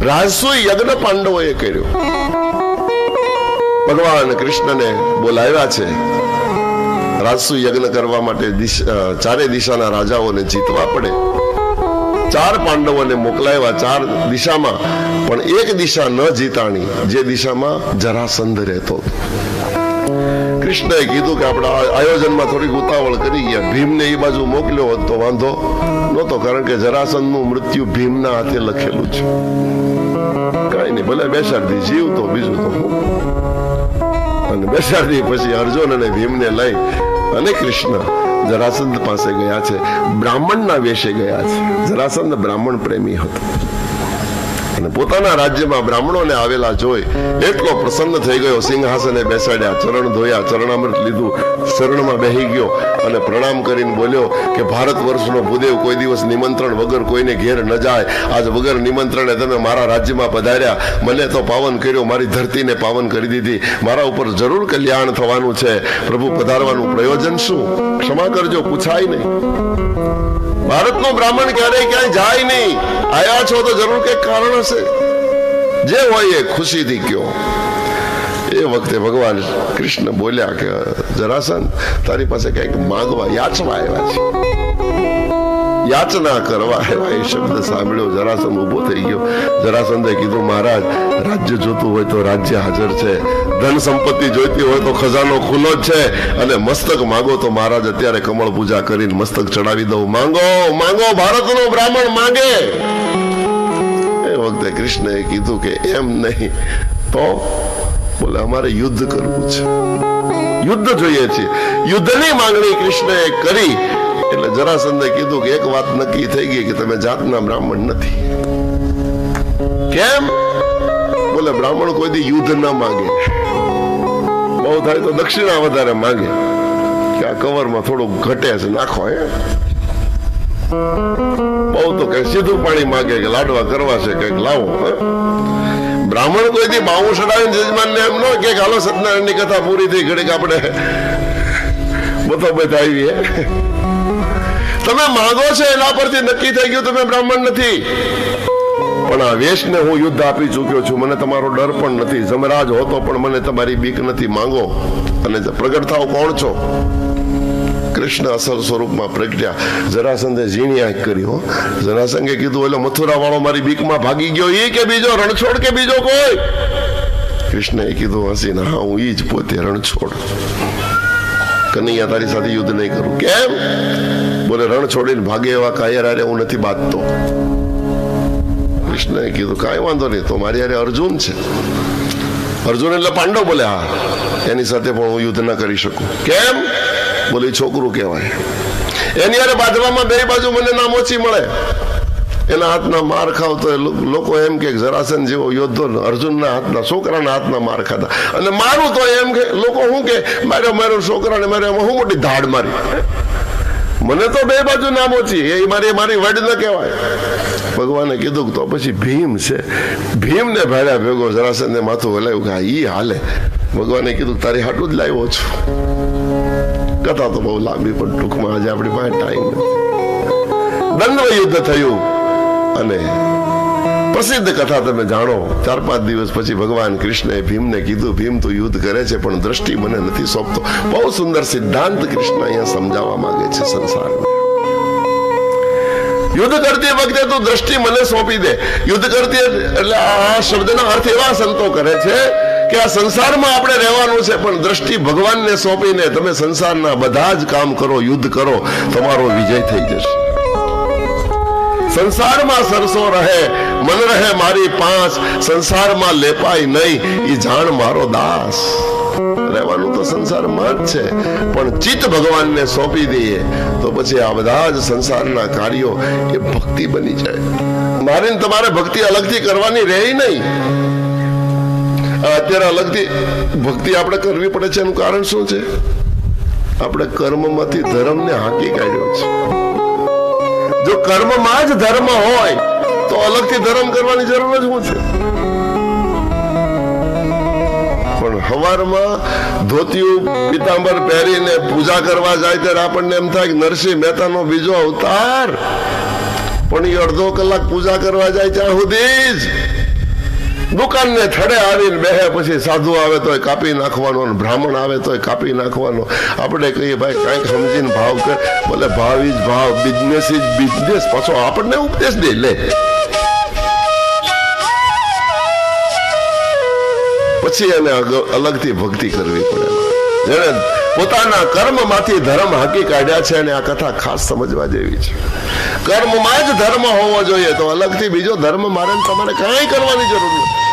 રાજસુ યજ્ઞ પાંડવોએ કર્યો. ભગવાન કૃષ્ણને બોલાવ્યા છે રાજસુ યજ્ઞ કરવા માટે. ચારે દિશાના રાજાઓને જીતવા પડે. 4 પાંડવોને મોકલાવ્યા 4 દિશામાં, પણ એક દિશા ન જીતાણી, જે દિશામાં જરાસંધ રહેતો. કૃષ્ણએ કીધું કે આપણે આયોજનમાં થોડીક ઉતાવળ કરી ગયા. ભીમને એ બાજુ મોકલ્યો હોત તો વાંધો નહોતો, કારણ કે જરાસંધનું મૃત્યુ ભીમના હાથે લખેલું છે. કઈ નહીં, ભલે બેસાડી જીવ તો બીજું તો. અને બેસાડી પછી અર્જુન અને ભીમને લઈ અને કૃષ્ણ જરાસંધ પાસે ગયા છે. બ્રાહ્મણના વેશે ગયા છે. જરાસંધ બ્રાહ્મણ પ્રેમી હતો અને પોતાના રાજ્યમાં બ્રાહ્મણોને આવેલા જોઈ એટલો પ્રસન્ન થઈ ગયો. સિંહાસને બેસાડ્યા, ચરણ ધોયા, ચરણામૃત લીધું, શરણમાં બેહી ગયો અને પ્રણામ કરીને બોલ્યો કે ભારત વર્ષનો ભૂદેવ કોઈ દિવસ નિમંત્રણ વગર કોઈને ઘેર ન જાય. આજ વગર નિમંત્રણે તમે મારા રાજ્યમાં પધાર્યા, મને તો પાવન કર્યો, મારી ધરતીને પાવન કરી દીધી. મારા ઉપર જરૂર કલ્યાણ થવાનું છે. પ્રભુ પધારવાનું પ્રયોજન શું? ક્ષમા કરજો, પૂછાય નહીં. ભારતનો બ્રાહ્મણ ક્યારેય ક્યાંય જાય નહીં. આયા છો તો જરૂર કે કારણ હશે. જે હોય એ ખુશીથી કયો. એ વખતે ભગવાન કૃષ્ણ બોલ્યા કે જરાસંધ, તારી પાસે કઈક માંગવા, યાચવા આવ્યા છે. યાચના કરવા આવ્યા. એ શબ્દ સાંભળ્યો જરાસંધ ઉભો થઈ ગયો. જરાસંધે કીધું, મહારાજ, રાજ્ય જોતું હોય તો રાજ્ય હાજર છે, ધન સંપત્તિ જોઈતી હોય તો ખજાનો ખુલ્લો જ છે, અને મસ્તક માંગો તો મહારાજ અત્યારે કમળ પૂજા કરીને મસ્તક ચડાવી દઉં. માંગો માંગો, ભારતનો બ્રાહ્મણ માંગે. એ વખતે કૃષ્ણએ કીધું કે એમ નહીં તો બોલે અમારે યુદ્ધ કરવું છે, યુદ્ધ જોઈએ છે. યુદ્ધની માંગણી કૃષ્ણએ કરી એટલે જરાસંધે કીધું કે એક વાત નક્કી થઈ ગઈ કે તમે જાતના બ્રાહ્મણ નથી. કેમ? બોલે બ્રાહ્મણ કોઈ દી યુદ્ધ ના માંગે, બહુ થાય તો દક્ષિણા વધારે માંગે કે આ કવરમાં થોડું ઘટે છે નાખો. બહુ તો કઈ સીધું પાણી માંગે કે લાડવા કરવા છે કઈક લાવો. બ્રાહ્મણ કોઈ દી બાવું ચડાવીને જજમાનને એમ ન કે હાલો સત્યનારાયણની કથા પૂરી થઈ, ઘડીક આપણે બધા આવીએ. તમે માંગો છો એના પરથી નક્કી થઈ ગયું તમે બ્રાહ્મણ નથી. પણ આ વેશને હું યુદ્ધ આપી ચૂક્યો છું, મને તમારો ડર પણ નથી. જમરાજ હોતો પણ મને તમારી બીક નથી. માંગો અને પ્રગટ થાવ કોણ છો? કૃષ્ણ અસલ સ્વરૂપમાં પ્રગટ્યા. જરાસંધે ઝીણી આંખ કરી. જરાસંઘે કીધું એટલે મથુરા વાળો મારી બીકમાં ભાગી ગયો એ કે બીજો રણછોડ કે બીજો કોઈ? કૃષ્ણએ કીધું હસીને, હા હું ઈ જ પોતે રણછોડ. કનૈયા તારી સાથે યુદ્ધ નહીં કરું. કેમ? બોલે રણ છોડીને ભાગે એવા કાયર હારે હું નથી બાંધતો. કૃષ્ણએ કીધું કાંઈ વાંધો નહીં, તો મારી હારે અર્જુન છે. અર્જુન એટલે પાંડવ. બોલે હા, એની સાથે પણ હું યુદ્ધ ના કરી શકું. કેમ? બોલે છોકરું કહેવાય, એની હારે બાંધવામાં બે બાજુ મને નામ ઓછી મળે. એના હાથના માર ખાવ તો લોકો એમ કે જરાસંધ જેવો યોદ્ધો અર્જુનના હાથના, છોકરાના હાથના માર ખાતા. અને મારું તો એમ કે લોકો શું કે મારો છોકરાને મારે હું મોટી ધાડ મારી. મને તો બે બાજુ નામ ઓછી, એ મારી વડ ન કહેવાય. ભગવાને કીધું તો પછી ભીમ છે. ભીમને ભાડ્યા ભેગો જરાસંધે માથું હલાવ્યું કે ઈ હાલે. ભગવાને કીધું તારી હાટું જ લાવ્યો છું. કથા તો બહુ લાંબી, પણ ટૂંકમાં આજે આપણી પાસે ટાઈમ નથી. દ્વંદ્વ યુદ્ધ થયું અને પ્રસિદ્ધ કથા તમે જાણો. 4-5 દિવસ પછી ભગવાન કૃષ્ણએ ભીમને કીધું, ભીમ તું યુદ્ધ કરે છે પણ દ્રષ્ટિ મને નથી સોંપતો. બહુ સુંદર સિદ્ધાંત કૃષ્ણ અહીંયા સમજાવવા માંગે છે સંસારને. યુદ્ધ કરતી વખતે તું દ્રષ્ટિ મને સોંપી દે. યુદ્ધ કરતી એટલે આ શબ્દના અર્થ એવા સંતો કરે છે કે આ સંસારમાં આપણે રહેવાનું છે, પણ દ્રષ્ટિ ભગવાનને સોંપીને તમે સંસારના બધા જ કામ કરો, યુદ્ધ કરો, તમારો વિજય થઈ જશે. સંસારમાં સરસો રહે, મન રહે મારી પાંચ, સંસારમાં લેપાય નહીં, એ જાણ મારો દાસ. રહેવાનું તો સંસારમાં જ છે, પણ ચિત્ત ભગવાનને સોંપી દઈએ તો પછી આ બધા જ સંસારના કાર્યો એ ભક્તિ બની જાય. મારે તમારે ભક્તિ અલગથી કરવાની રહે નહીં. અત્યારે અલગથી ભક્તિ આપણે કરવી પડે છે. એનું કારણ શું છે? આપણે કર્મમાંથી ધર્મને હાંકી કાઢ્યો છે. જો કર્મમાં જ ધર્મ હોય તો અલગથી ધર્મ કરવાની જરૂર જ શું છે? પણ હવારમાં ધોતિયું પીતાંબર પહેરીને પૂજા કરવા જાય ત્યારે આપણને એમ થાય કે નરસિંહ મહેતાનો બીજો અવતાર. પણ એ અડધો કલાક પૂજા કરવા જાય ત્યાં સુધી જ દુકાનને થડે આવીને બેહે, પછી સાધુ આવે તોય કાપી નાખવાનો, બ્રાહ્મણ આવે તોય કાપી નાખવાનો. આપણે કહીએ ભાઈ કાંઈક સમજીને ભાવ કર, બોલે ભાવ ઇઝ ભાવ, બિઝનેસ ઇઝ બિઝનેસ. પાછો આપણને ઉપદેશ દે લે. પછી એને અલગથી ભક્તિ કરવી પડે. જેને પોતાના કર્મમાંથી ધર્મ હાકી કાઢ્યા છે, અને આ કથા ખાસ સમજવા જેવી છે. કર્મમાં જ ધર્મ હોવો જોઈએ, તો અલગથી બીજો ધર્મ મારે તમારે કાંઈ કરવાની જરૂર નથી.